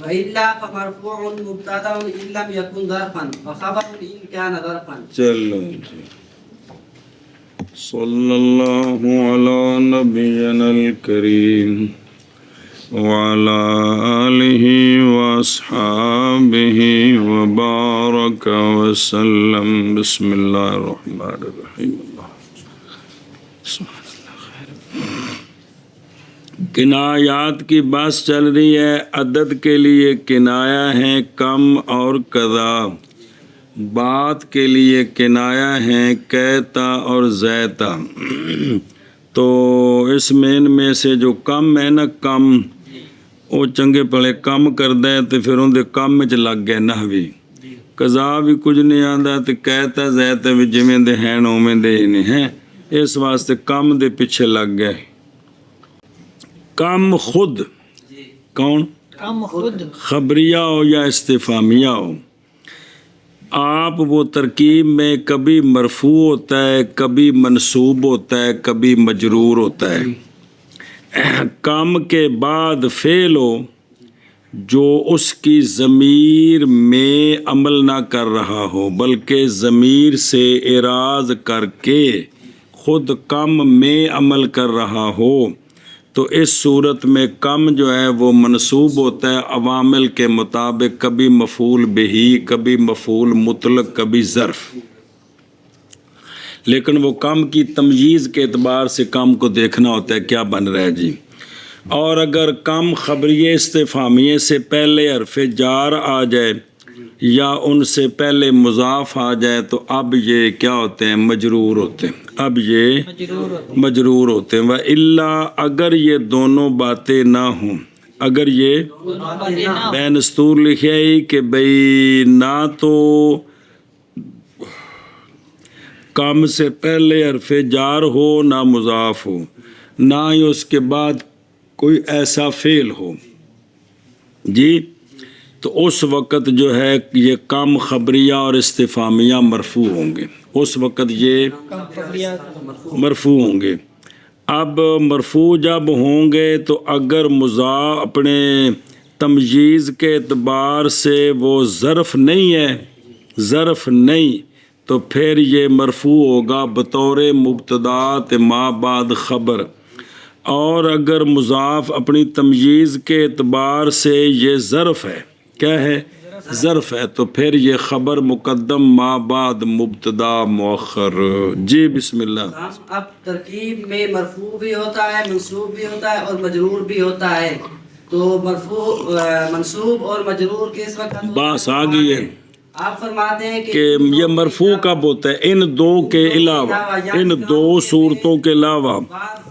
وإلا فمرفوع مبتدأ إن لم يكن ظرفا وخبر إن كان ظرفا. چلو صلی اللہ علی نبینا الکریم وعلى آله وأصحابه وبارك وسلم. بسم اللہ الرحمن الرحیم. کنایات کی بحث چل رہی ہے. عدد کے لیے کنایا ہے کم اور کذا، بات کے لیے کنایا ہیں کہتا اور زیتا. تو اس میں سے جو کم ہے نا، کم وہ چنگے پڑے کم کر دیں تو پھر ان دے کم میں لگ گئے نحوی. قضا بھی کچھ نہیں آتا تو کہتا زیتا بھی جویں دے ہیں اوویں دے نہیں ہیں، اس واسطے کم دے پیچھے لگ گئے. کم خود کون؟ کم خود خبریہ ہو یا استفہامیہ ہو، آپ وہ ترکیب میں کبھی مرفوع ہوتا ہے، کبھی منصوب ہوتا ہے، کبھی مجرور ہوتا ہے. کم کے بعد فعل ہو جو اس کی ضمیر میں عمل نہ کر رہا ہو بلکہ ضمیر سے اعراض کر کے خود کم میں عمل کر رہا ہو، تو اس صورت میں کم جو ہے وہ منصوب ہوتا ہے عوامل کے مطابق، کبھی مفعول بہی، کبھی مفعول مطلق، کبھی ظرف. لیکن وہ کم کی تمییز کے اعتبار سے کم کو دیکھنا ہوتا ہے کیا بن رہا ہے جی. اور اگر کم خبریہ استفہامیہ سے پہلے حرف جار آ جائے یا ان سے پہلے مضاف آ جائے تو اب یہ کیا ہوتے ہیں؟ مجرور ہوتے ہیں. اب یہ مجرور ہوتے ہیں. وَإِلَّا اگر یہ دونوں باتیں نہ ہوں، اگر یہ بین استور لکھے ہی کہ بھئی نہ تو کم سے پہلے حرف جار ہو نہ مضاف ہو، نہ ہی اس کے بعد کوئی ایسا فعل ہو جی، تو اس وقت جو ہے یہ کم خبریہ اور استفہامیہ مرفوع ہوں گے. اس وقت یہ مرفوع ہوں گے. اب مرفوع جب ہوں گے تو اگر مضاف اپنے تمییز کے اعتبار سے وہ ظرف نہیں ہے، ظرف نہیں، تو پھر یہ مرفوع ہوگا بطور مبتدا ما بعد خبر. اور اگر مضاف اپنی تمییز کے اعتبار سے یہ ظرف ہے، کیا ہے؟ ظرف ہے، تو پھر یہ خبر مقدم ما بعد مبتدا مؤخر. جی بسم اللہ. اب ترکیب میں مرفوع بھی ہوتا ہے، منصوب بھی ہوتا ہے اور مجرور بھی ہوتا ہے. تو مرفوع، منصوب اور مجرور کس وقت بس آ گئی ہے آپ فرماتے ہیں کہ یہ مرفوع کب ہوتا ہے؟ ان دو کے علاوہ، ان دو صورتوں کے علاوہ.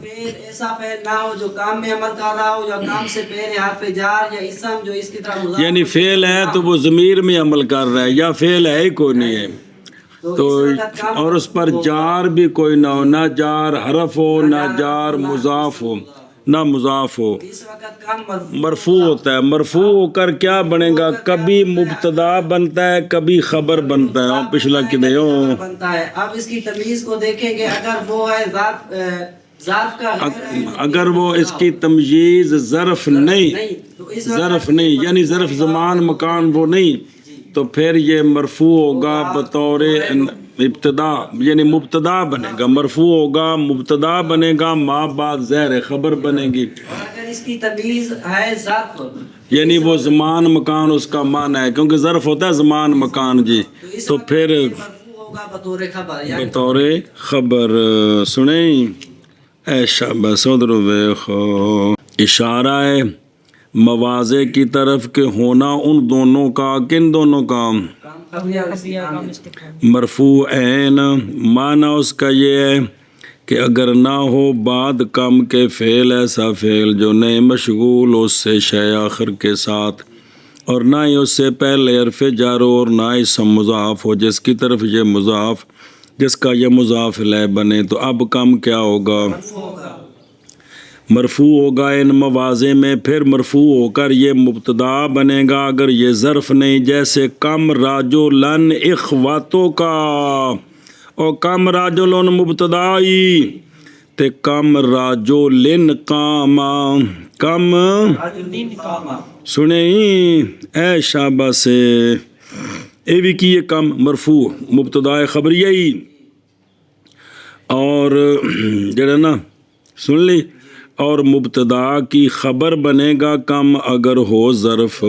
ایسا فعل نہ ہو جو کام میں عمل کر رہا ہو یا کام سے پہلے حرف جار یا اسم جو اس کی طرح مضاف، یعنی فعل ہے تو وہ ضمیر میں عمل کر رہا ہے، یا فعل ہے ہی کوئی نہیں ہے تو اور اس پر جار بھی کوئی نہ ہو، نہ جار حرف ہو، نہ جار مضاف ہو، نہ مضاف ہو، اس وقت کام مرفوع ہوتا ہے. مرفوع ہو کر کیا بنے گا؟ کبھی مبتدا بنتا ہے، کبھی خبر بنتا ہے. اور پچھلا کدھر ہو بنتا ہے. اب اس کی تمیز کو دیکھیں گے. اگر وہ ہے ظرف کا، اگر وہ اس کی تمییز ظرف نہیں، ظرف نہیں یعنی ظرف زمان مکان وہ نہیں، تو پھر یہ مرفوع ہوگا بطور ابتدا، یعنی مبتدا بنے گا. مرفوع ہوگا، مبتدا بنے گا، ما بعد زہر خبر بنے گی. اگر اس کی تمیز ہے ظرف، یعنی وہ زمان مکان اس کا معنی ہے، کیونکہ ظرف ہوتا ہے زمان مکان جی، تو پھر مرفوع ہوگا بطور خبر. بطور خبر. سنیں ایشا بس ادھر دیکھو، اشارہ ہے مواضع کی طرف کہ ہونا ان دونوں کا، کن دونوں کا؟ مرفوع عین. معنی اس کا یہ ہے کہ اگر نہ ہو بعد کم کے فعل ایسا فعل جو نہیں مشغول اس سے شے آخر کے ساتھ، اور نہ ہی اس سے پہلے حرف جار اور نہ ہی اسم مضاف ہو جس کی طرف یہ مضاف، جس کا یہ مضاف الیہ بنے، تو اب کم کیا ہوگا؟ مرفوع ہوگا ان مواضع میں. پھر مرفوع ہو کر یہ مبتدا بنے گا اگر یہ ظرف نہیں، جیسے کم راجلن اخواتوں کا، اور کم راجلن مبتدائی، تے کم راجو لن کاما کم سنے اے شابہ سے اے بھی کی کم مرفوع مبتدا خبریہ ہی اور جڑا نا سن لی اور مبتدا کی خبر بنے گا کم اگر ہو ظرف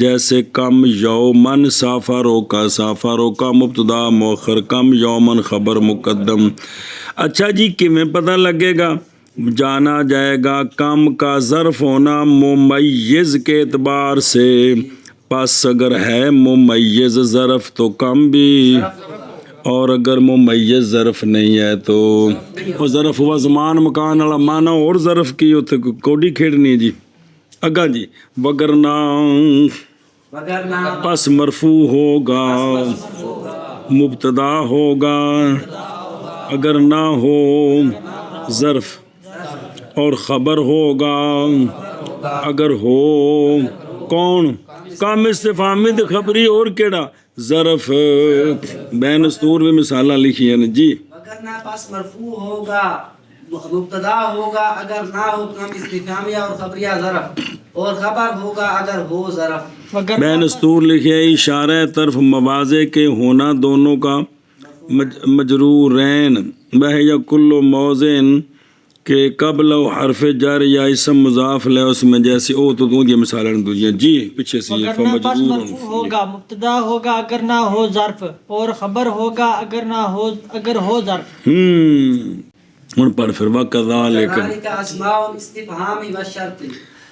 جیسے کم یومن سافروں کا مبتدا مؤخر کم یومن خبر مقدم. اچھا جی کیویں پتہ لگے گا؟ جانا جائے گا کم کا ظرف ہونا ممیز کے اعتبار سے، پس اگر ہے ممیز ظرف تو کم بھی، اور اگر ممیز ظرف نہیں ہے تو وہ ظرف ہوا زمان مکان والا مانا اور ظرف کی اتنے کوڈی کھیڑنی جی اگا جی وگرنہ پس مرفوع ہوگا مبتدا ہوگا اگر نہ ہو ظرف، اور خبر ہوگا اگر ہو کون کام استفہامی تے خبری اور کیڑا ظرف. بین استور میں مثالہ لکھی ہیں جی. اگر نہ پس مرفوع ہوگا مبتدا ہوگا اگر نہ ہو کم استفہامیہ اور خبریہ ظرف، اور خبر ہوگا اگر ہو ظرف. بین استور لکھی ہے اشارہ طرف مواضع کے ہونا دونوں کا مجرورین بہیا کل موزن کہ قبل حرف جر یا اسم مضاف لے اس میں جیسے او تو یہ مثالیں دوجیاں جی پیچھے سے یہ پس مرفوع ہوگا مبتدا ہوگا اگر نہ ہو ظرف، اور خبر ہوگا اگر ہو ظرف. ہن پر پھر وکذالک ذالک اسماء استفہامی و شرط.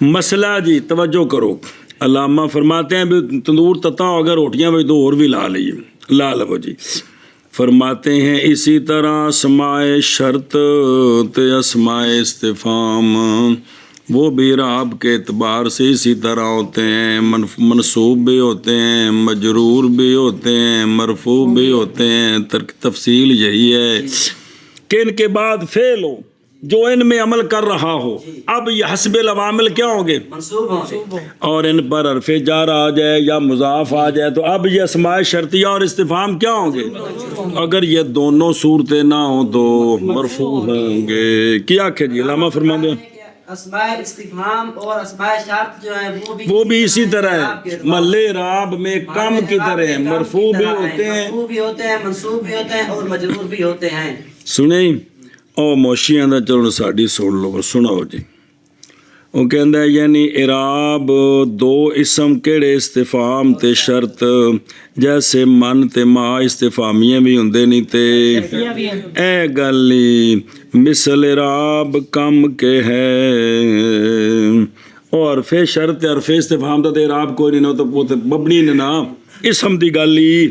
مسئلہ جی توجہ کرو. علامہ فرماتے ہیں بھی تندور تتا اگر روٹیاں بھی تو اور بھی لا لئیے لا لو جی. فرماتے ہیں اسی طرح اسماء شرط تے اسماء استفہام وہ بھی اعراب کے اعتبار سے اسی طرح ہوتے ہیں، منصوب بھی ہوتے ہیں، مجرور بھی ہوتے ہیں، مرفوع بھی ہوتے ہیں. تفصیل یہی ہے کہ ان کے بعد فعل ہو جو ان میں عمل کر رہا ہو، اب یہ حسب العوامل کیا ہوں گے؟ منصوب ہوں گے. اور ان پر حرف جار آ جائے یا مضاف آ جائے تو اب یہ اسماء شرطیہ اور استفہام کیا ہوں گے؟ اگر یہ دونوں صورتیں نہ ہوں تو مرفوع ہوں گے. کیا کہ جی علامہ فرما دیں اسماء استفہام اور اسماء شرط جو ہیں وہ بھی اسی طرح ہے، محل اعراب میں کم کی طرح ہیں، مرفوع بھی ہوتے ہیں، مرفوع بھی ہوتے ہیں، منصوب بھی ہوتے ہیں اور مجرور بھی ہوتے ہیں. سنیں او موشیاں دا چلو ساڈی سن لو سناؤ جی. وہ کہندا ہے یعنی اعراب دو اسم کیڑے استفہام تے شرط جیسے من تے ما استفہامیاں بھی ہوندے نہیں تے اے گل مثل اعراب کم کے ہے، اور حرف شرط حرف استفہام دا تے اعراب کوئی نہیں تو وہ تے مبنی نے نا اسم دی گل ہی.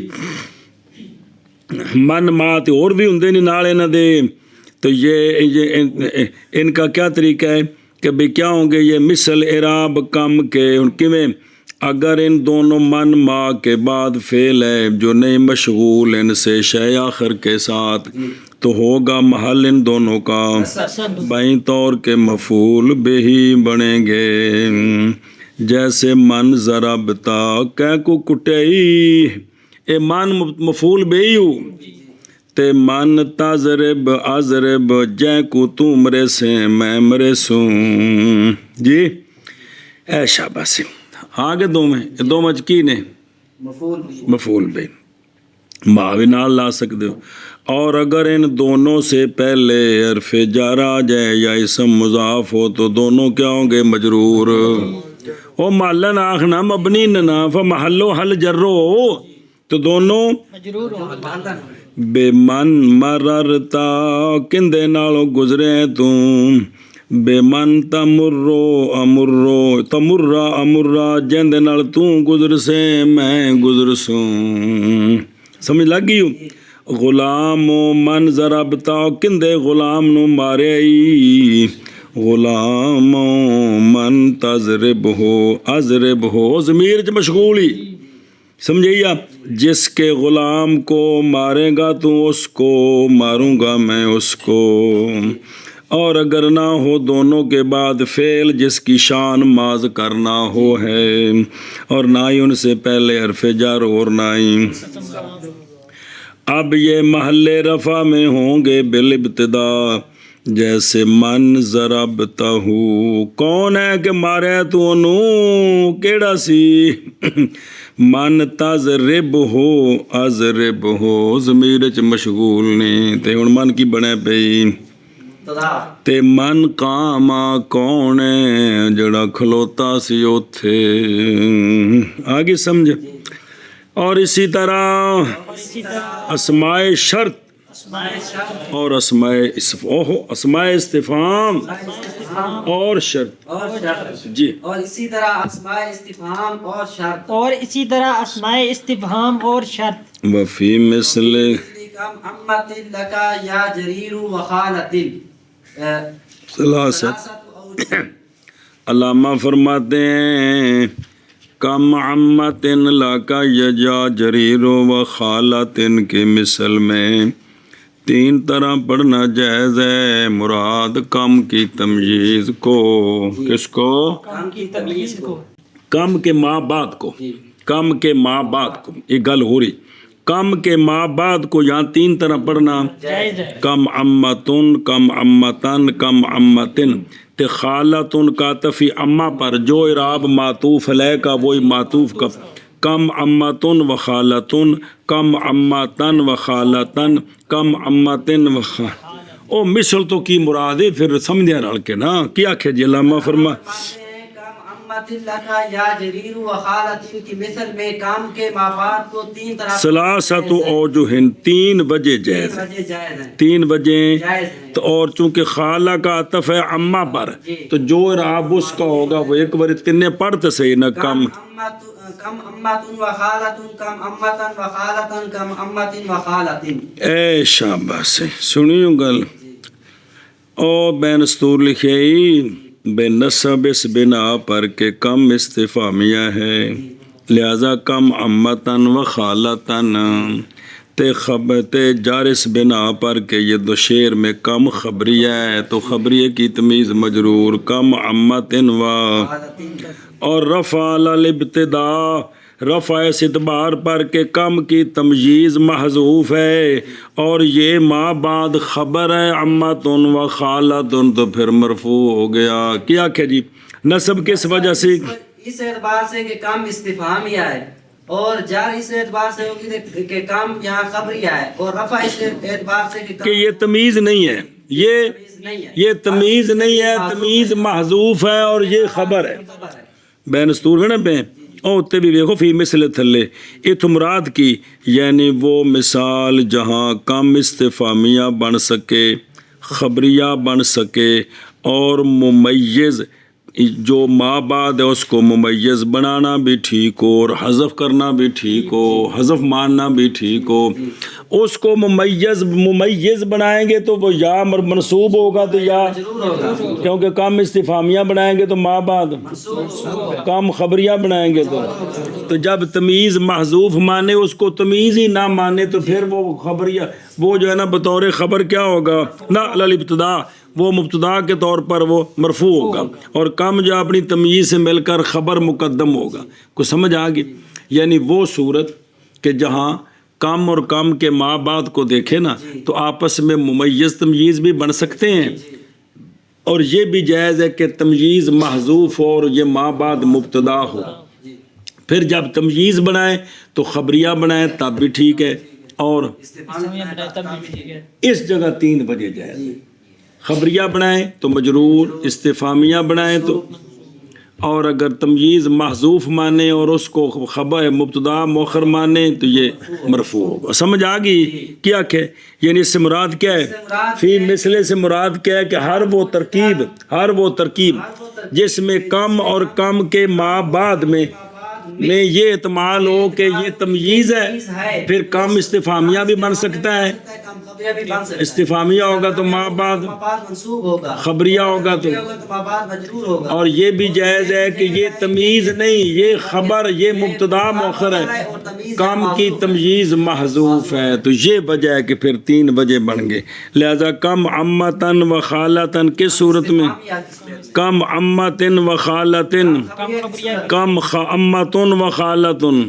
من ما تے اور بھی ہوندے نہیں نال انہاں دے. تو یہ ان کا کیا طریقہ ہے کہ بھئی کیا ہوں گے یہ مثل اعراب کم کے کیویں اگر ان دونوں من ما کے بعد فعل ہے جو نہیں مشغول ان سے شے آخر کے ساتھ تو ہوگا محل ان دونوں کا بائیں طور کے مفعول بہی بنیں گے. جیسے من ضربتا کہ کو کٹئی اے من مفعول بہی ہو تے من تضرب اضرب جے کو تو مرے سے میں مرے سوں جی. اے شاباش آگے دو میں کی نے مفعول بے ماوی نال لا سکتے ہو. اور اگر ان دونوں سے پہلے حرف جر آ جائے یا اسم مضاف ہو تو دونوں کیا ہوں گے؟ مجرور. او محلن آخنا مبنی نہ فمحلو حل جرو تو دونوں مجرور ہوگا. بے من مررتا کندے نالوں گزرے تم بے من تمرو امرو تمرا امرا جندے نال تو گزر سے میں گزر سوں. سمجھ لگ گئی ہوں. غلام من ضربتا کندے غلام نو مارے غلام من تضرب ہو اضرب ہو ضمیر چ مشغول ہی سمجھئیے. جس کے غلام کو مارے گا تو اس کو ماروں گا میں اس کو. اور اگر نہ ہو دونوں کے بعد فعل جس کی شان ماض کرنا ہو ہے اور نہ ہی ان سے پہلے حرف جر اور نہ ہی اب یہ محل رفع میں ہوں گے بالابتدا جیسے من ضربتہ کون ہے کہ مارے تو انہوں کیڑا سی من تضرب ہو اضرب ہو ضمیر چ مشغول نے تے ہن من کی بنے پئی مبتدا تے من کاما کون ہے جڑا کھلوتا سی اوتھے آگے سمجھ اور اسی طرح اسماء شرط اور اسماء استفہام اور شرط اور شرط جی اور اسی طرح اسماء استفہام اور شرط اور اسی طرح اسماء استفہام اور شرط وفی مثل کم امت لکا یا جریر و خالت ثلاثت علامہ فرماتے ہیں کم عمتن لاکا یجا جریر و خالتن کے مثل میں 3 طرح پڑھنا جائز ہے مراد کم کی تمییز کو کس کو کم کی تمیز کو کم کے ماں بعد کو کم کے ماں بعد کو یہ گل ہو رہی کم کے ماں بعد کو یہاں 3 طرح پڑھنا جائز ہے کم امتن کم امتن کم امتن تے خالتن کا تفی اما پر جو اعراب معطوف علیہ کا وہی معطوف کا کم امتن و خالتن کم امتن و خالتن کم امتن و او مثل تو کی مراد ہے پھر سمجھے رل کے نا کیا کہ جی علامہ فرما کم امت لکا یا جریر و خالت کی مثل میں کام کے مابعد کو 3 طرح ثلاثت اوجہ 3 وجہ جائز وجہ جائز ہے 3 وجہ جائز ہے تو اور چونکہ خالہ کا عطف ہے اما پر تو جو اعراب اس کا ہوگا وہ ایک بار تینے پڑھتے صحیح نہ کم کم امت و خالت کم امتن و خالتن کم امتن و خالتن اے شاباش سنیوں گل او بین استور لکھے بے نصب اس بنا پر کہ کم استفامیہ ہے لہذا کم امتن و خالتن تے خبرتے جارس بنا پر کہ یہ 2 شعر میں کم خبریہ ہے تو خبریہ کی تمیز مجرور کم امتن و اور رفع الابتدا رفع اس اعتبار پر کہ کم کی تمییز محذوف ہے اور یہ ما بعد خبر ہے امتن و خالتن تو پھر مرفوع ہو گیا کیا کہ جی نصب کس وجہ سے اس اعتبار سے کہ کم استفہامیہ ہے اور جار اس اعتبار سے ہوگی کہ کم یہاں خبریہ ہے اور رفع اس اعتبار سے کہ کہ یہ تمیز نہیں ہے یہ تمیز نہیں ہے تمیز محذوف ہے اور یہ خبر ہے بین استور ہے نا پہ او تے بھی دیکھو فی مثل تھلے ات مراد کی یعنی وہ مثال جہاں کم استفامیہ بن سکے خبریہ بن سکے اور ممیز جو ما بعد ہے اس کو ممیز بنانا بھی ٹھیک ہو اور حذف کرنا بھی ٹھیک ہو حذف ماننا بھی ٹھیک ہو اس کو ممیز بنائیں گے تو وہ یا منصوب ہوگا تو یا کیونکہ کم استفامیہ بنائیں گے تو ما بعد کم خبریہ بنائیں گے تو جب تمیز محذوف مانے اس کو تمیز ہی نہ مانے تو پھر وہ خبریہ وہ جو ہے نا بطور خبر کیا ہوگا نہ الابتدا وہ مبتدا کے طور پر وہ مرفوع ہوگا اور کم جو اپنی تمیز سے مل کر خبر مقدم ہوگا کو سمجھ آگی یعنی وہ صورت کہ جہاں کم اور کم کے ما بعد کو دیکھے نا تو آپس میں ممیز تمیز بھی بن سکتے ہیں اور یہ بھی جائز ہے کہ تمیز محذوف ہو اور یہ ما بعد مبتدا ہو پھر جب تمیز بنائیں تو خبریہ بنائیں تب بھی ٹھیک ہے اور اس جگہ 3 وجہ جائز ہے خبریہ بنائیں تو مجرور استفامیہ بنائیں تو اور اگر تمییز محذوف مانے اور اس کو خبر مبتدا مؤخر مانے تو یہ مرفوع ہوگا سمجھ آ گئی کیا کہ یعنی اس سے مراد کیا ہے فی مثلے سے مراد کیا ہے کہ ہر وہ ترکیب جس میں کم اور کم کے ما بعد میں یہ احتمال ہو کہ یہ تمییز ہے پھر کم استفامیہ بھی بن سکتا ہے استفامیہ ہوگا تو ما بعد خبریہ ہوگا تو اور یہ بھی جائز ہے کہ یہ تمیز نہیں یہ خبر یہ مبتدا مؤخر ہے کم کی تمیز محذوف ہے تو یہ وجہ ہے کہ پھر 3 وجہ بن گئے لہذا کم امتن و خالتن کس صورت میں کم امتن و خالتن کم امتن و خالتن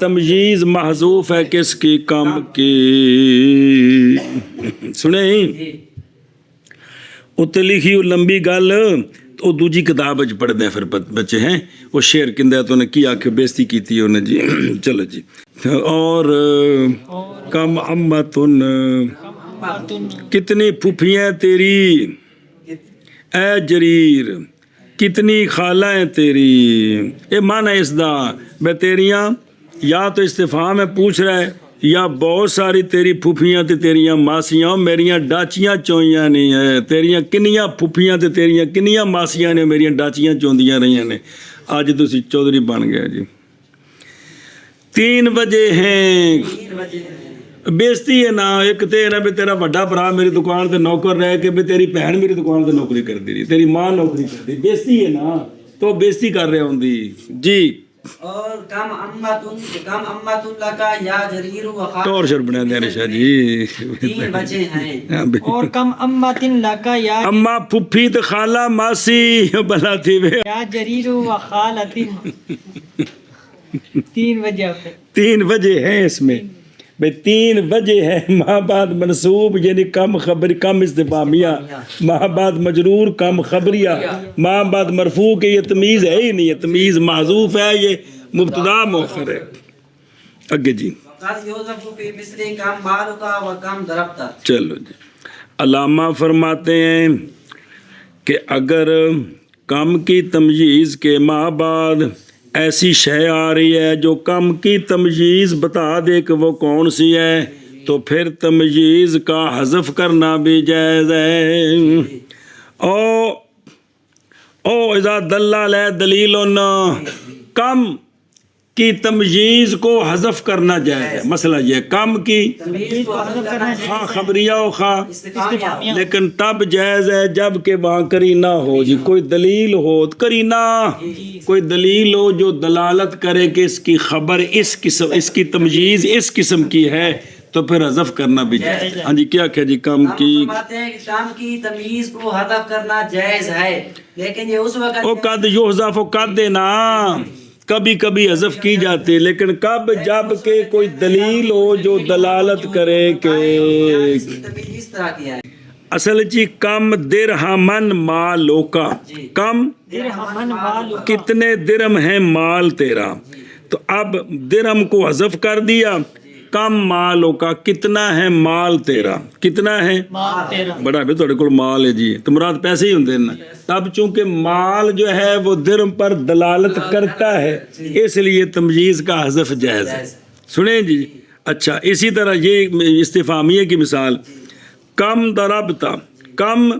تمجیز محذوف ہے کس کی؟ کم کی. سنیں جی اتنے لکھی لمبی گل وہ دوجی کتاب پڑھتے ہیں پھر بچے ہیں وہ شعر کندہ تو انہیں کی آکھے بےزتی کی تھی انہیں جی. چلو جی. اور کم امتن کتنی پھوپھیاں تیری اے جریر، کتنی خالائیں تیری. یہ معنی ہے اس دا بے تیریاں یا تو استفہام ہے پوچھ رہا ہے یا بہت ساری تیری پھوپھیاں تے تیریاں ماسیاں میریاں ڈاچیاں چوئیاں نہیں ہے. تیریاں کنیاں پھوپھیاں تے تیریاں کنیاں ماسیاں نے میریاں ڈاچیاں چوندیاں رہیاں نے. آج تسی چودھری بن گیا جی. 3 بجے ہیں 3 بجے بےزتی ہے نا. ایک تے ہے نا بھی تیرا بڑا بھرا میری دکان تے نوکر رہ کے بھی تیری بہن میری دکان تے نوکری کر دی رہی، تیری ماں نوکری کر دی. بےزتی ہے نا، تو بےزتی کر رہے ہوں دی جی. اور کم امتن لکا یا جریر و ٹور شر بنا دیا رشا جی. 3 بچے ہیں. اور کم امتن لکا یا اما پھپھی تے خالہ ماسی بلا تھی وے. یا جریر و خالتن 3 بجے 3 وجہ ہیں اس میں بھئی 3 وجہ ہے. ماں بعد منصوب یعنی کم خبر کم استفہامیہ، ماں بعد مجرور کم خبریہ، ماں بعد مرفوع کہ یہ تمیز ہے ہی نہیں، یہ تمیز محذوف ہے، یہ مبتدا مؤخر ہے. اگے جی قد یوزف فی مثل کم مالکا و کم ضربتا. چلو جی. علامہ فرماتے ہیں کہ اگر کم کی تمجیز کے ماں بعد ایسی شے آ رہی ہے جو کم کی تمجیز بتا دے کہ وہ کون سی ہے تو پھر تمجیز کا حذف کرنا بھی جائز ہے. او اذا دل علی دلیل کم کی تمجیز کو حذف کرنا جائز ہے. مسئلہ یہ کم کی تمیز کو حذف کرنا ہے خواہ خبریہ و خواہ استفہامیہ. لیکن تب جائز ہے جب کہ وہاں کرینہ ہو جی. کوئی دلیل ہو کرینہ، کوئی دلیل ہو جو دلالت کرے کہ اس کی خبر اس قسم، اس کی تمجیز اس قسم کی ہے تو پھر حذف کرنا بھی جائز ہے. ہاں جی کیا کہ جی کم ہم کی فرماتے ہیں کہ کم کی تمیز کو حذف کرنا جائز ہے، لیکن یہ اس وقت او قد یحذف قد دینا کبھی کبھی حذف کی جاتی ہے، لیکن کب؟ جب کہ کوئی دلیل ہو جو دلالت کرے کہ اس کی تمیز اس طرح کیا ہے. اصل جی کم درہمن مالوکا، کم درہمن مالو کتنے درہم ہیں مال تیرا. تو اب درہم کو حذف کر دیا، کم مالوں کا کتنا ہے مال تیرا، کتنا ہے مال تیرا. بڑا بھی تھوڑے کول مال ہے جی تو مراد پیسے ہی ہوندے نا. تب چونکہ مال جو ہے وہ درہم پر دلالت کرتا ہے اس لیے تمجیز کا حذف جائز ہے. سنیں جی. اچھا اسی طرح یہ استفہامیہ کی مثال کم ضربتا، کم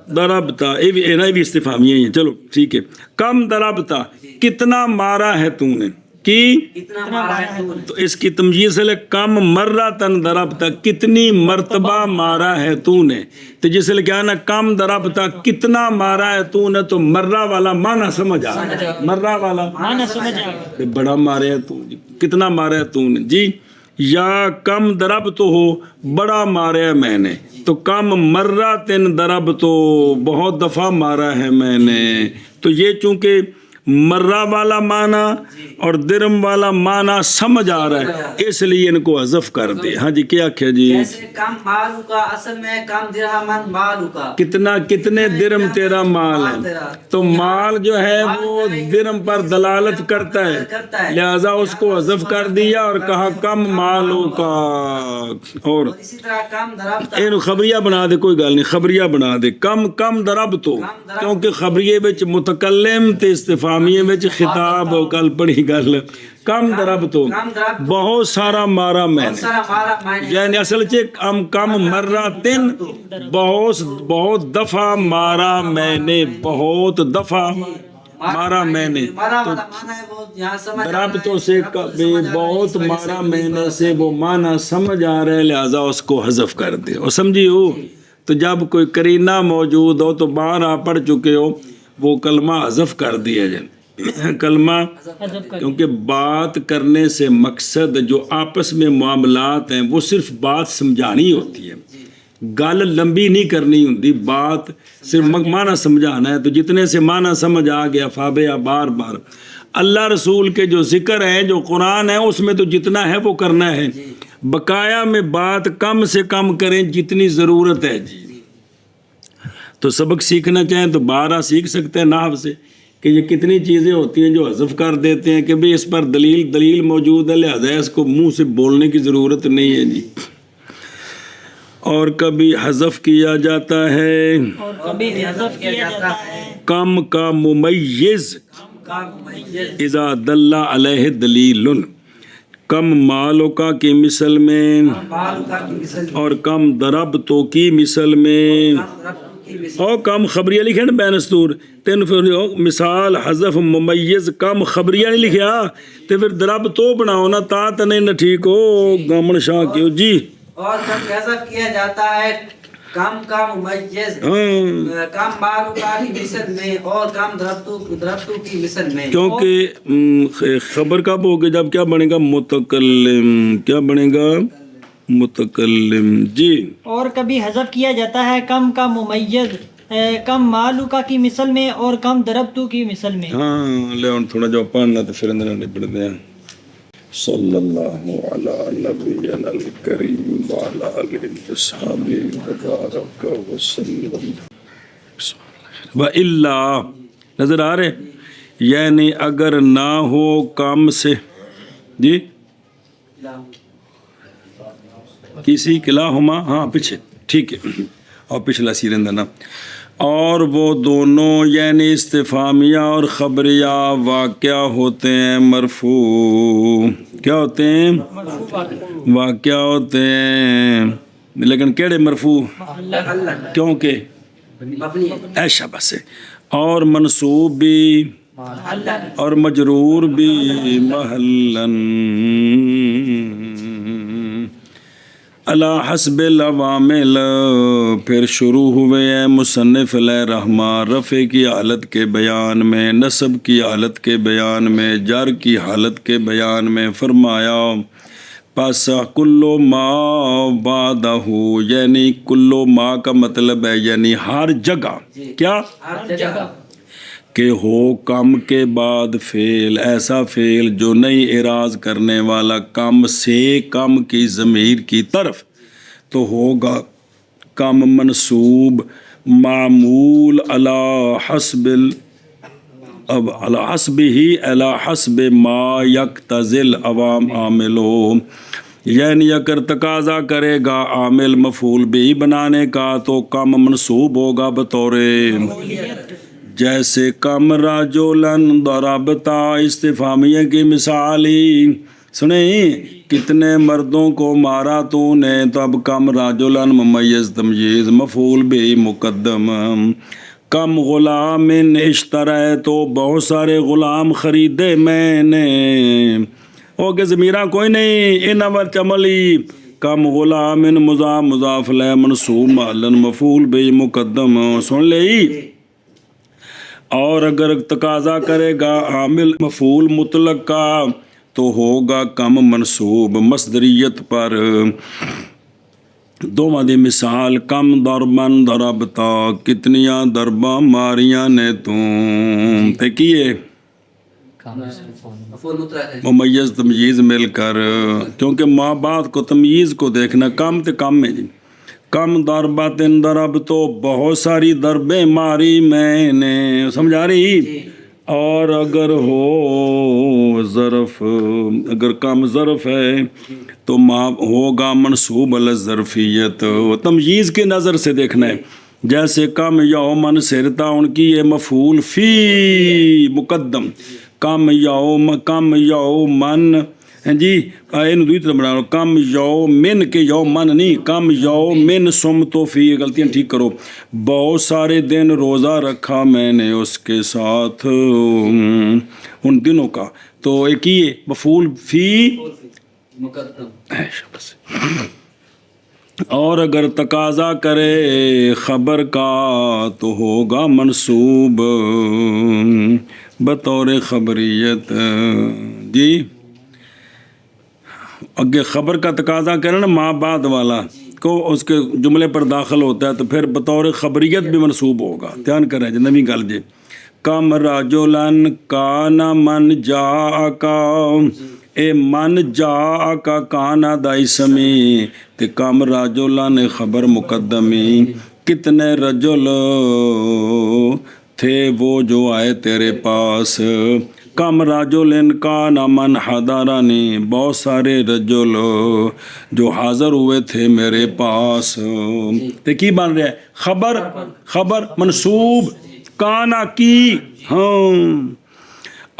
ضربتا یہ بھی استفہامیہ ہی ہے. چلو ٹھیک ہے. کم ضربتا کتنا مارا ہے تو نے کی، کتنا مارا ہے تو نے. تو اس کی تمجیز ہے کم مرتن ضربتا کتنی مرتبہ مارا ہے تو نے. تو جس لئے کیا نا کم ضربتا کتنا مارا ہے تو نے تو مرہ والا معنی سمجھ آ گیا، مرہ والا معنی سمجھ آ گیا. بڑا مارے ہے تو کتنا مارا ہے تو نے جی. یا کم ضرب تو ہو بڑا مارا ہے میں نے، تو کم مرتن ضرب تو بہت دفعہ مارا ہے میں نے. تو یہ چونکہ مرہ والا معنی اور درم والا معنی سمجھ آ رہا ہے اس لیے ان کو حذف کر دے. ہاں جی کیا کیا جی جیسے کم مالو کا اصل میں کم درہمن مالو کا، کتنا کتنے درم تیرا مال ہے. تو مال جو ہے وہ درم پر دلالت کرتا ہے لہذا اس کو حذف کر دیا اور کہا کم مالوں کا. اور اسی طرح کم ضربتا اینو خبریہ بنا دے، کوئی گل نہیں خبریہ بنا دے. کم کم ضرب تو کیونکہ خبریے وچ متکلم تے استفہامیہ وچ خطاب ہو. کل پڑھی گل کم ضرب تو بہت سارا مارا میں نے، سارا مارا معنی یعنی اصل کم کم مرتن بہت دفعہ مارا میں نے، بہت دفعہ مارا میں نے. مارا والا معنی ہے وہ یہاں سمجھ ضرب تو سے بہت مارا میں نے سے وہ معنی سمجھ آ رہا ہے لہذا اس کو حذف کر دے. اور سمجھی ہو تو جب کوئی قرینہ موجود ہو تو باہر آپ پڑھ چکے ہو وہ کلمہ حذف کر دیا جائے. کلمہ کیونکہ بات کرنے سے مقصد جو آپس میں معاملات ہیں وہ صرف بات سمجھانی ہوتی ہے، گل لمبی نہیں کرنی ہوتی، بات صرف معنی سمجھانا ہے. تو جتنے سے معنی سمجھ آ گیا فابیا بار بار. اللہ رسول کے جو ذکر ہیں جو قرآن ہے اس میں تو جتنا ہے وہ کرنا ہے، بقایا میں بات کم سے کم کریں جتنی ضرورت ہے جی۔ تو سبق سیکھنا چاہیں تو 12 سیکھ سکتے ہیں نحو سے کہ یہ کتنی چیزیں ہوتی ہیں جو حذف کر دیتے ہیں کہ بھئی اس پر دلیل موجود ہے، لہذا اس کو منہ سے بولنے کی ضرورت نہیں ہے جی۔ اور کبھی حذف کیا جاتا ہے اور کبھی حذف کیا جاتا ہے کم کا ممیز کا ممیز اذا دل علیہ دلیل، کم مالوں کا کی مثل میں بال کا کی مثل اور کم ضربتوں کی مثل میں رب کی مثل اور کم خبریہ لکھے نا بینستور تین پھر مثال حذف ممیز کم خبریہ نہیں لکھیا تو پھر ضرب تو بناؤ نا تا تنے نہ ٹھیک ہو گامن شاہ کیوں جی۔ اور کبھی حذف کیا جاتا ہے کم کا ممیز ہاں کم بالوں کا کی مثل میں اور کم درختوں کی مثل میں، کیونکہ خبر کب ہوگی جب کیا بنے گا متکلم، کیا بنے گا متکلم جی۔ اور کبھی حذف کیا جاتا ہے کم کا ممیز کم معلوقہ کی مثل میں اور کم ضربتو کی مثل میں۔ ہاں لے ہن تھوڑا جو پڑھنا تو پھر اندر نپڑ دیں۔ صلی اللہ علی نبینا الکریم وعلی آلہ وصحبہ وبارک وسلم۔ وَإِلَّا نظر آ رہے یعنی اگر نہ ہو کام سے جی کسی کلاہما، ہاں پیچھے ٹھیک ہے اور پچھلا سیرندہ نا، اور وہ دونوں یعنی استفہامیہ اور خبریہ واقعہ ہوتے ہیں مرفوع، کیا ہوتے ہیں واقعہ ہوتے ہیں، لیکن کیڑے مرفوع کیونکہ مبنی ایشا بس ہے، اور منصوب بھی اور مجرور بھی محلن علی حسب العوامل۔ پھر شروع ہوئے ہیں مصنف علیہ رحمہ رفع کی حالت کے بیان میں، نصب کی حالت کے بیان میں، جر کی حالت کے بیان میں، فرمایا پس کلو ما بعدہ یعنی کلو ما کا مطلب ہے یعنی ہر جگہ، کیا ہر جگہ کہ ہو کم کے بعد فعل، ایسا فعل جو نہیں اعراض کرنے والا کم سے کم کی ضمیر کی طرف، تو ہوگا کم منصوب معمول علی حسب اب علی حسب ہی علی حسب ما یقتضی العوام عاملو، یعنی اگر تقاضا کرے گا عامل مفعول بھی بنانے کا تو کم منصوب ہوگا بطور جیسے کم رجلن ضربتا، استفہامیہ کی مثال ہی سنیں کتنے مردوں کو مارا تو نے، تو اب کم رجلن ممیز تمییز مفعول بھی مقدم، کم غلام اشترے تو بہت سارے غلام خریدے میں نے، اوکے ضمیرہ کوئی نہیں ان امر چملی، کم غلام مضاف مضاف الیہ منصوب محلاً مفعول بھی مقدم، سن لئی۔ اور اگر تقاضا کرے گا عامل مفعول مطلق کا تو ہوگا کم منصوب مصدریت پر، دوواں دی مثال کم ضربن ضربتا، کتنیاں ضرباں ماریاں نے تے کیے مفعول مطلق ہے ممیز تمییز مل کر، کیونکہ ماں بعد کو تمییز کو دیکھنا، کم تے کم میں جی، کم ضربت ضرب تو بہت ساری ضربیں ماری میں نے، سمجھا رہی۔ اور اگر ہو ظرف، اگر کم ظرف ہے تو ہوگا منصوب علی الظرفیت، تمییز کی نظر سے دیکھنا ہے، جیسے کم یومن سرتا ان کی یہ مفعول فی مقدم، کم یومن جی اینو دوئی طرح بنا لو، کم یومن کے یومن نہیں، کم یومن سم تو فی، غلطیاں ٹھیک کرو، بہت سارے دن روزہ رکھا میں نے اس کے ساتھ ان دنوں کا، تو ایک ہی مفعول فی مقدم۔ اور اگر تقاضا کرے خبر کا تو ہوگا منصوب بطور خبریت جی، اگے خبر کا تقاضا کرے نا ما بعد والا کو اس کے جملے پر داخل ہوتا ہے تو پھر بطور خبریت بھی منصوب ہوگا، دھیان کریں جی نویں گل جی، کم رجلن کان من جاءکا اے من جاءکا کانا دا اسمی تے کم رجلن خبر مقدمی کتنے رجل تھے وہ جو آئے تیرے پاس کم رجل کان من حضرنی بہت سارے رجل جو حاضر ہوئے تھے میرے پاس تے کی بن رہا ہے خبر منصوب کانا کی ہاں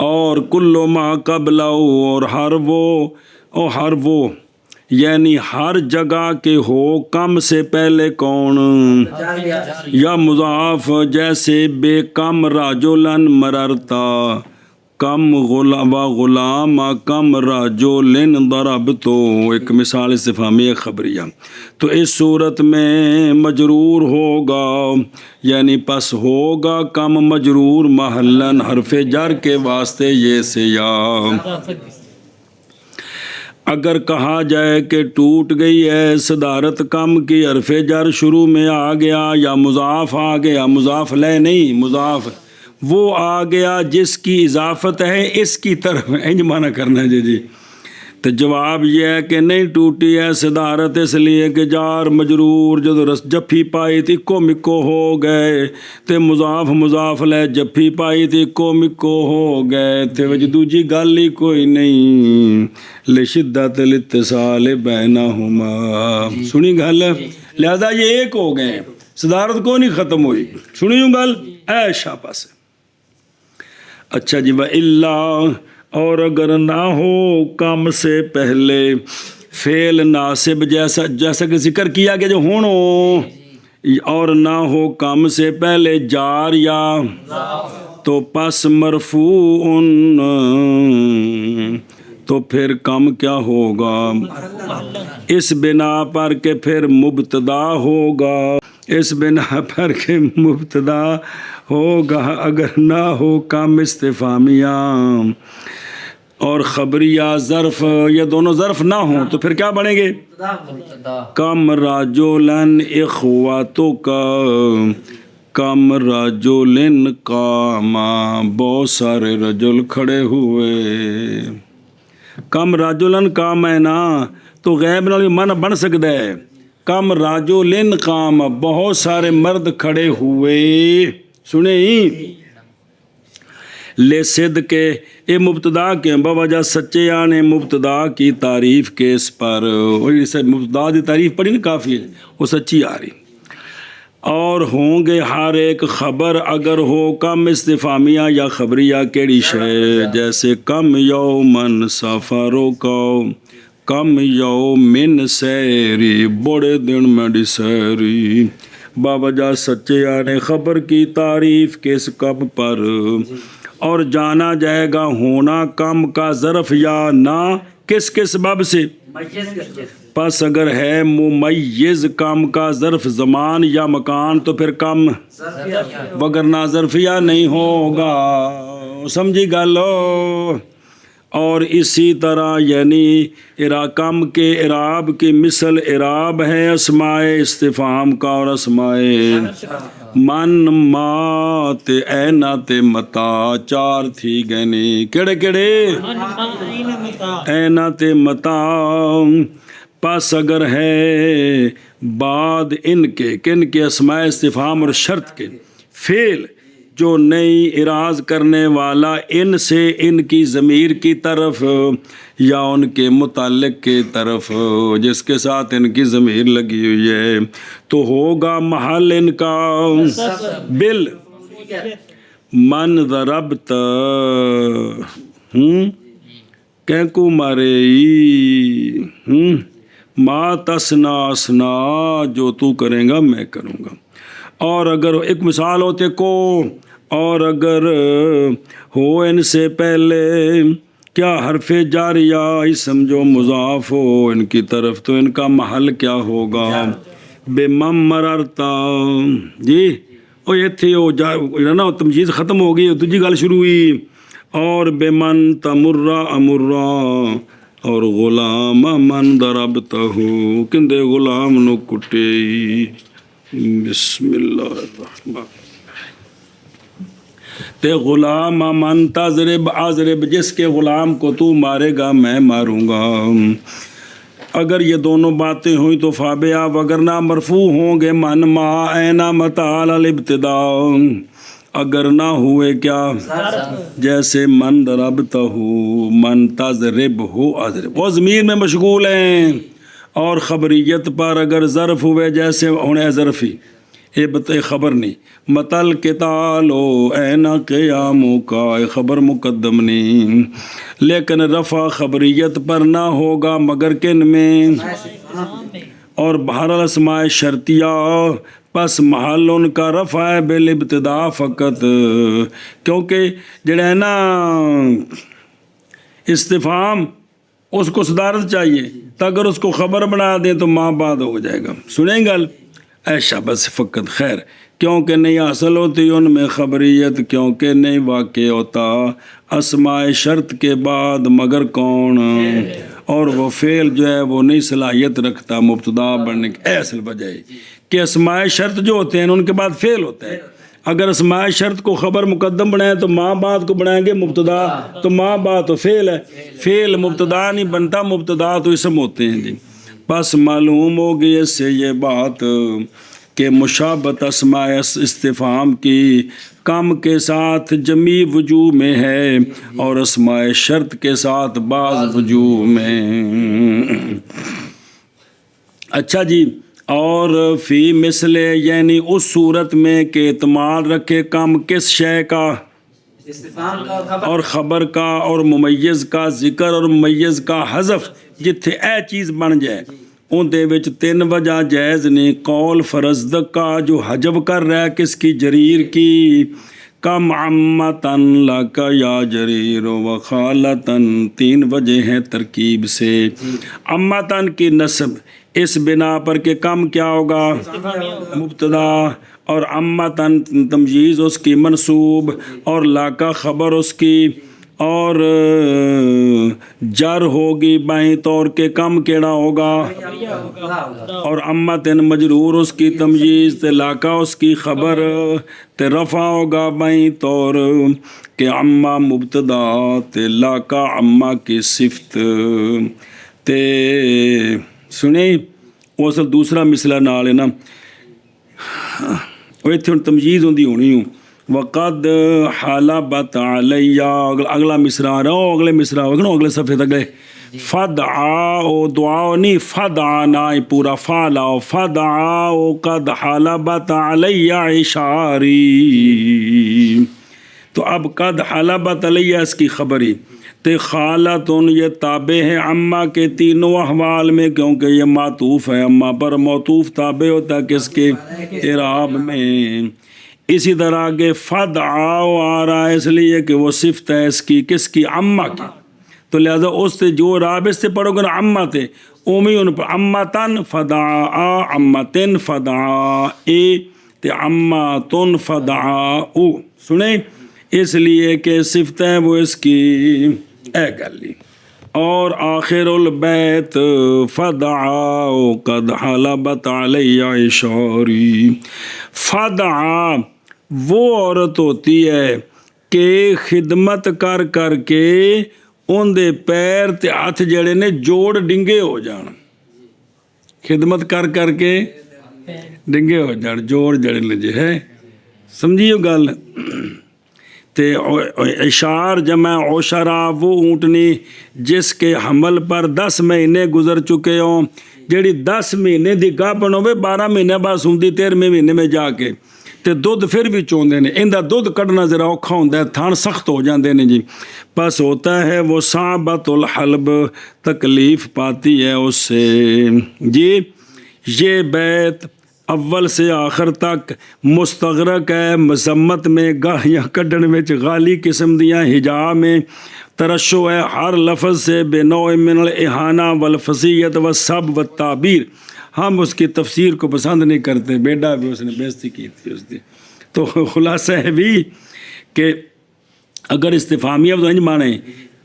اور کلو ما قبلہ اور ہر وہ یعنی ہر جگہ کے ہو کم سے پہلے کون یا مضاف جیسے بے کم رجلن مررتا کم غلام کم رجلن ضرب تو ایک مثال استفہامی خبریہ تو اس صورت میں مجرور ہوگا یعنی پس ہوگا کم مجرور محلن حرف جر کے واسطے یہ سے یا اگر کہا جائے کہ ٹوٹ گئی ہے صدارت کم کی حرف جر شروع میں آ گیا یا مضاف آ گیا مضاف لے نہیں مضاف وہ آ گیا جس کی اضافت ہے اس کی طرف انج معنی کرنا ہے جی تو جواب یہ ہے کہ نہیں ٹوٹی ہے صدارت اس لیے کہ جار مجرور جو جفی پائی تھی کو مکو ہو گئے تے مضاف لے جفی پائی تھی کو مکو ہو گئے تے وجہ دوجی گل ہی کوئی نہیں لشدت الاتصال بینہما سنی گل لہذا یہ ایک ہو گئے صدارت کو نہیں ختم ہوئی سنی ہوں گل اے شاپا سے اچھا جی وَإِلَّا اور اگر نہ ہو کم سے پہلے فعل ناصب جیسا کہ ذکر کیا کہ جو ہونو اور نہ ہو کم سے پہلے جار یا تو پس مرفوع تو پھر کم کیا ہوگا اس بنا پر کہ پھر مبتدا ہوگا اس بنا پر کہ مبتدا ہوگا اگر نہ ہو کم استفہامیہ اور خبریہ ظرف یہ دونوں ظرف نہ ہوں تو پھر کیا بنیں گے کم رجلن اخواتو کا کم رجلن قاما بہت سارے رجل کھڑے ہوئے کم رجلن قام ہے نا تو غیب نال من بن سکتا ہے کم رجلن قام بہت سارے مرد کھڑے ہوئے سنیں لے صد کے اے مبتدا کے بوجہ سچے آنے مبتدا کی تعریف کے اس پر مبتدا دی تعریف پڑھی نا کافی ہے وہ سچی آ رہی اور ہوں گے ہر ایک خبر اگر ہو کم استفہامیہ یا خبریہ کیڑی شے جیسے کم یومن سفرو کو کم یومن سیری بڑے دن میں ڈی سیری باوجہ سچے آنے خبر کی تعریف کس کم پر اور جانا جائے گا ہونا کم کا ظرف یا نہ کس کس سبب سے پس اگر ہے ممیز کم کا ظرف زمان یا مکان تو پھر کم وگرنہ ظرفیہ نہیں ہوگا سمجھی گالو اور اسی طرح یعنی کم کے اعراب کی مثل اعراب ہے اسماء استفہام کا اور اسماء من ما تے اینا تے متا چار تھی گئنی کیڑے کیڑے اینا تے متا پس اگر ہے بعد ان کے کن کے اسماء استفہام اور شرط کے فعل جو نئی اراز کرنے والا ان سے ان کی ضمیر کی طرف یا ان کے متعلق کی طرف جس کے ساتھ ان کی ضمیر لگی ہوئی ہے تو ہوگا محل ان کا بل من ضربت کینکو مارے ما تسنا اسنا جو تو کریں گا میں کروں گا اور اگر ایک مثال ہوتے کو اور اگر ہو ان سے پہلے کیا حرف جاریہ اسم جو مضاف ہو ان کی طرف تو ان کا محل کیا ہوگا بے مم مررتا جی او یہ تھی نا تمجیز ختم ہو گئی دوسری گل شروع ہوئی اور بے من تمرہ امرہ اور غلام من ضربتہ کندے غلام نو کٹے بسم اللہ الرحمن تے غلام من تضرب اضرب، جس کے غلام کو تو مارے گا میں ماروں گا۔ اگر یہ دونوں باتیں ہوئیں تو فابیا، وگرنہ مرفوع ہوں گے من ما اینا متعال الابتداء، اگر نہ ہوئے کیا، جیسے من ضربتہ من تضرب ہو اضرب، وہ ضمیر میں مشغول ہیں۔ اور خبریت پر اگر ظرف ہوئے جیسے ہونے ظرفی، یہ خبر نہیں، متل قتالو اینا قیامو کا، خبر مقدم نہیں، لیکن رفع خبریت پر نہ ہوگا مگر کن میں، اور بہرحال اسماء شرطیہ پس محل ان کا رفع ہے بالابتداء فقط، کیونکہ جڑا ہے نا استفہام اس کو صدارت چاہیے، تو اگر اس کو خبر بنا دیں تو ماں بعد ہو جائے گا۔ سنیں گل ایشا بس فقط خیر، کیونکہ نہیں حاصل ہوتی ان میں خبریت، کیونکہ نہیں واقع ہوتا اسماء شرط کے بعد مگر کون، اور وہ فعل جو ہے وہ نہیں صلاحیت رکھتا مبتدا بننے کی۔ اصل وجہ ہے کہ اسماء شرط جو ہوتے ہیں ان کے بعد فعل ہوتا ہے، اگر اسماء شرط کو خبر مقدم بنائیں تو ماں بعد کو بنائیں گے مبتدا، تو ماں بعد تو فعل ہے، فعل مبتدا نہیں بنتا، مبتدا تو اسم ہوتے ہیں جی۔ بس معلوم ہوگی اس سے یہ بات کہ مشابہت اسماء استفہام کی کم کے ساتھ جمیع وجوہ میں ہے اور اسماء شرط کے ساتھ بعض وجوہ میں۔ اچھا جی، اور فی مثل یعنی اس صورت میں کہ اعتماد رکھے کم کس شے کا، استفہام کا اور خبر کا اور ممیز کا ذکر اور ممیز کا حذف، جتھے اے چیز بن جائے ان دے وچ تین وجہ جائز نے، قول فرزد کا جو حجب کر رہا ہے کس کی، جریر کی، کم عمتن لکا یا جریر و خالتن، تین وجہ ہیں ترکیب سے، عمتن کی نصب اس بنا پر کہ کم کیا ہوگا مبتدا، اور عمتن تمجیز اس کی منصوب، اور لاکا خبر اس کی، اور جر ہوگی بائیں طور کے کم کیڑا ہوگا، اور عمتن مجرور اس کی تمجیز، تے لاکا اس کی خبر، تے رفع ہوگا بائیں طور کہ عما مبتدا، تے لاکا عما کی صفت، تے سنیں وہ اصل دوسرا مثلا نال ہے نا، وہ اتنے ہوں تمجیز ہوں ہونی ہوں، وقد حلبت علیہ، اگلا مصرع آ رہا ہو، اگلے مصرع ہوگا نا اگلے صفحے تک گئے، فدعا دعا نہیں، فدعا نہ پورا فالا، فدعا قد حلبت علیہ عشاری، تو اب قد حلبت علیہ اس کی خبری، تے خالتن یہ تابع ہے عما کے تینوں احوال میں، کیونکہ یہ معطوف ہے، عما پر موطوف تابع ہوتا ہے کس کے، اعراب میں۔ اسی طرح آگے فدعا آ رہا ہے اس لیے کہ وہ صفت ہے اس کی، کس کی، عما کی، تو لہذا اس سے جو راب اس سے پڑھو گے نا عما تے اومی ان پر، عمتن فدعا، عمتن فدعا اے، تے عمتن فدعا او، سنیں اس لیے کہ صفت ہے وہ اس کی، اے گلی۔ اور آخر البیت فدعا قد حلبت علیہ عشاری، فدعا وہ عورت ہوتی ہے کہ خدمت کر کر کے ان دے پیر تے ہاتھ جڑے نے جوڑ ڈنگے ہو جان، خدمت کر کر کے ڈنگے ہو جان، جوڑ جڑے لجے ہے، سمجھیو گل۔ تے اشار جمع عشرا وہ اونٹنی جس کے حمل پر 10 مہینے گزر چکے ہوں، جیڑی 10 مہینے دی گاپن ہوئے 12 مہینے بعد سوندی 13ویں مہینے میں جا کے، تے دودھ پھر بھی چوندے نے، ان دا دودھ کڈنا ذرا اوکھا ہوندا ہے، تھان سخت ہو جاندے نے جی، بس ہوتا ہے وہ صعبۃ الحلب، تکلیف پاتی ہے اس سے جی۔ یہ بیت اول سے آخر تک مستغرق ہے مذمت میں، گاہیاں کڈن وچ غالی قسم دیاں ہجا میں، ترشو ہے ہر لفظ سے بے نوع من الاہانہ والفصیحۃ والسب والتعبیر، ہم اس کی تفسیر کو پسند نہیں کرتے، بیٹا بھی اس نے بےزتی کی تھی اس دی۔ تو خلاصہ ہے بھی کہ اگر استفہامیہ تو انج مانے،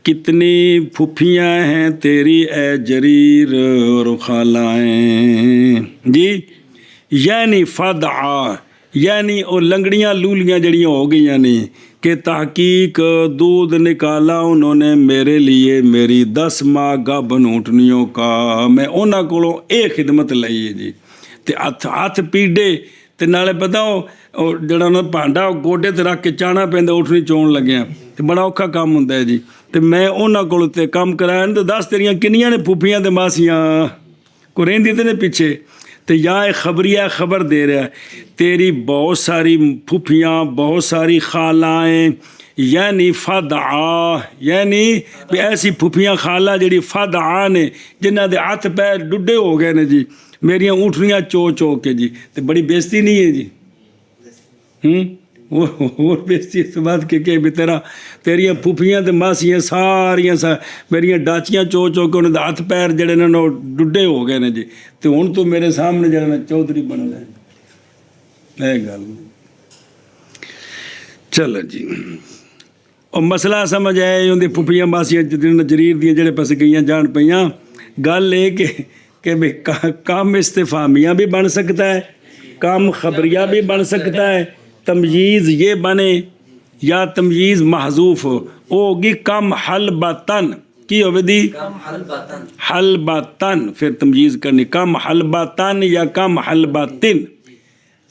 کتنی پھپھیاں ہیں تیری اے جریر اور خالائیں جی، یعنی فدعا یعنی وہ لنگڑیاں لولیاں جڑیاں ہو گئی نے کہ تحقیق دودھ نکالا انہوں نے میرے لیے میری 10 ماہ گابن اونٹنیوں کا، میں انہاں کولوں اے خدمت لئی ہے جی، تے ہاتھ پیڈے تے نالے پتہ وہ جڑا انہاں بھانڈا گوڈے تے رکھ کے چاہنا پیندا اونٹنی چون لگیا تے بڑا اوکھا کام ہوندا ہے جی، تے میں انہاں کولوں تے کام کرایا تے دس تیریاں کنیاں نے پھوپھیاں تے ماسیاں کو رہندی تے نے پیچھے، تے یا ایک خبریہ خبر دے رہا ہے تیری بہت ساری پھوپھیاں بہت ساری خالائیں، یعنی فدعا، یعنی بھی ایسی پھوپھیاں خالہ جڑی فدعا نے جنہاں دے ہاتھ پیر ڈڈے ہو گئے نے جی، میریاں اونٹنیاں چو چو کے جی، تے بڑی بےزتی نہیں ہے جی، اور بےزتی اس بات کہ بھی تیریاں پھوپھیاں تے ماسیاں ساریاں میریاں ڈاچیاں چو چو کے انہاں دے ہاتھ پیر جڑے نے وہ ڈڈے ہو گئے نے جی، تے ہن تو میرے سامنے جڑا نا چودھری بن گئے، اے گل چلو جی۔ اور مسئلہ سمجھ آئے ان دی پھوپھیاں ماسیاں جریر دیاں جڑے پاس گئیاں جان پیاں، گل یہ کہ بھی کام استفہامیہ بھی بن سکتا ہے، کام خبریہ بھی بن سکتا ہے، تمییز یہ بنے یا تمییز محذوف ہو، وہ ہوگی کم حلبتن، کی ہوئے دی حلبتن، پھر تمییز کرنی کم حلبتن یا کم حلبتن،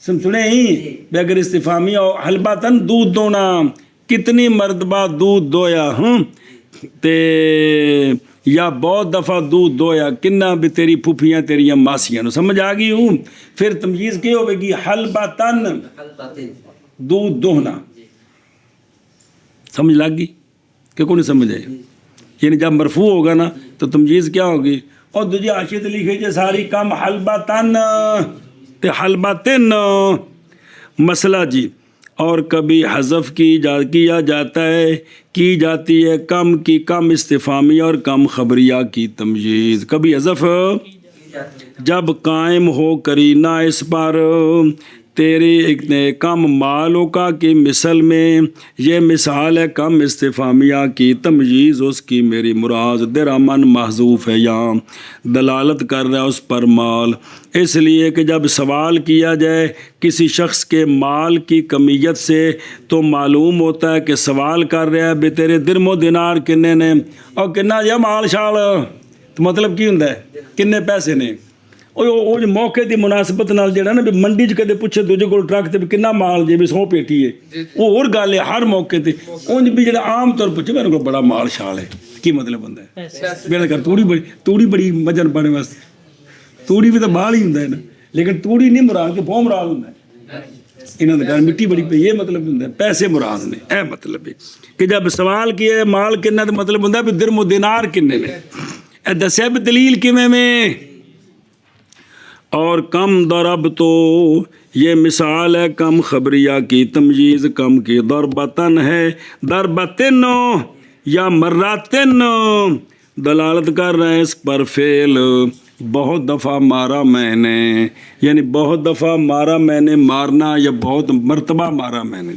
سنیں ہی اگر استفہامیہ ہو حلبتن دودھ دونا، کتنی مرتبہ دودھ دویا تے یا بہت دفعہ دودھ دویا، کنہ بھی تیری پھوپھیاں تیریاں ماسیاں نو سمجھ آگئی ہوں، پھر تمییز کی ہوئے گی حلبتن دودھ دوہنا، سمجھ لگ گئی کہ کوئی نہیں سمجھ آئے، یعنی جب مرفوع ہوگا نا تو تمییز کیا ہوگی، اور دوجی حاشیے تے لکھے جے ساری کم حلبتن تے حلبتن مسئلہ جی، اور کبھی حذف کیا جاتا ہے، کی جاتی ہے کم کی کم استفہامیہ اور کم خبریہ کی تمییز، کبھی حذف جب قائم ہو قرینہ اس پر، تیرے کم مالوں کا کی مثل میں یہ مثال ہے کم استفہامیہ کی تمییز، اس کی میری مراد درامن محذوف ہے، یہاں دلالت کر رہا ہے اس پر مال، اس لیے کہ جب سوال کیا جائے کسی شخص کے مال کی کمیت سے تو معلوم ہوتا ہے کہ سوال کر رہا ہے بے تیرے درم و دینار کنے نے، اور کنا یا مال شال، تو مطلب کی ہوندا ہے کنے پیسے نے، وہ موقع دی مناسبت نال جڑا نا بھی منڈی چ کدے پوچھے دوجے کول ٹرک تے بھی کنا مال جے بھی 100 پیٹی ہے، وہ اور گل ہے ہر موقع تے، اونج بھی جڑا عام طور پوچھے میرے کول بڑا مال شال ہے، کی مطلب ہوندا ہے میرے گھر توڑی بڑی مجن پانے واسطے، توڑی بھی تو مال ہی ہوندا ہے نا، لیکن توڑی نہیں مراد کہ بہت مراد ہوندا ہے، انہاں دے گھر مٹی بڑی پئی، یہ مطلب ہوندا ہے پیسے مراد نے، اے مطلب ہے کہ جب سوال کیا مال کنا تے مطلب ہوندا ہے بھی درم و دینار کنے نے، اے دسیا بھی دلیل کیویں میں، اور کم ضرب تو یہ مثال ہے کم خبریہ کی تمییز، کم کی ضربتن ہے، ضربتن یا مراتن دلالت کر رہے ہیں اس پر فعل، بہت دفعہ مارا میں نے، یعنی بہت دفعہ مارا میں نے، مارنا یا بہت مرتبہ مارا میں نے،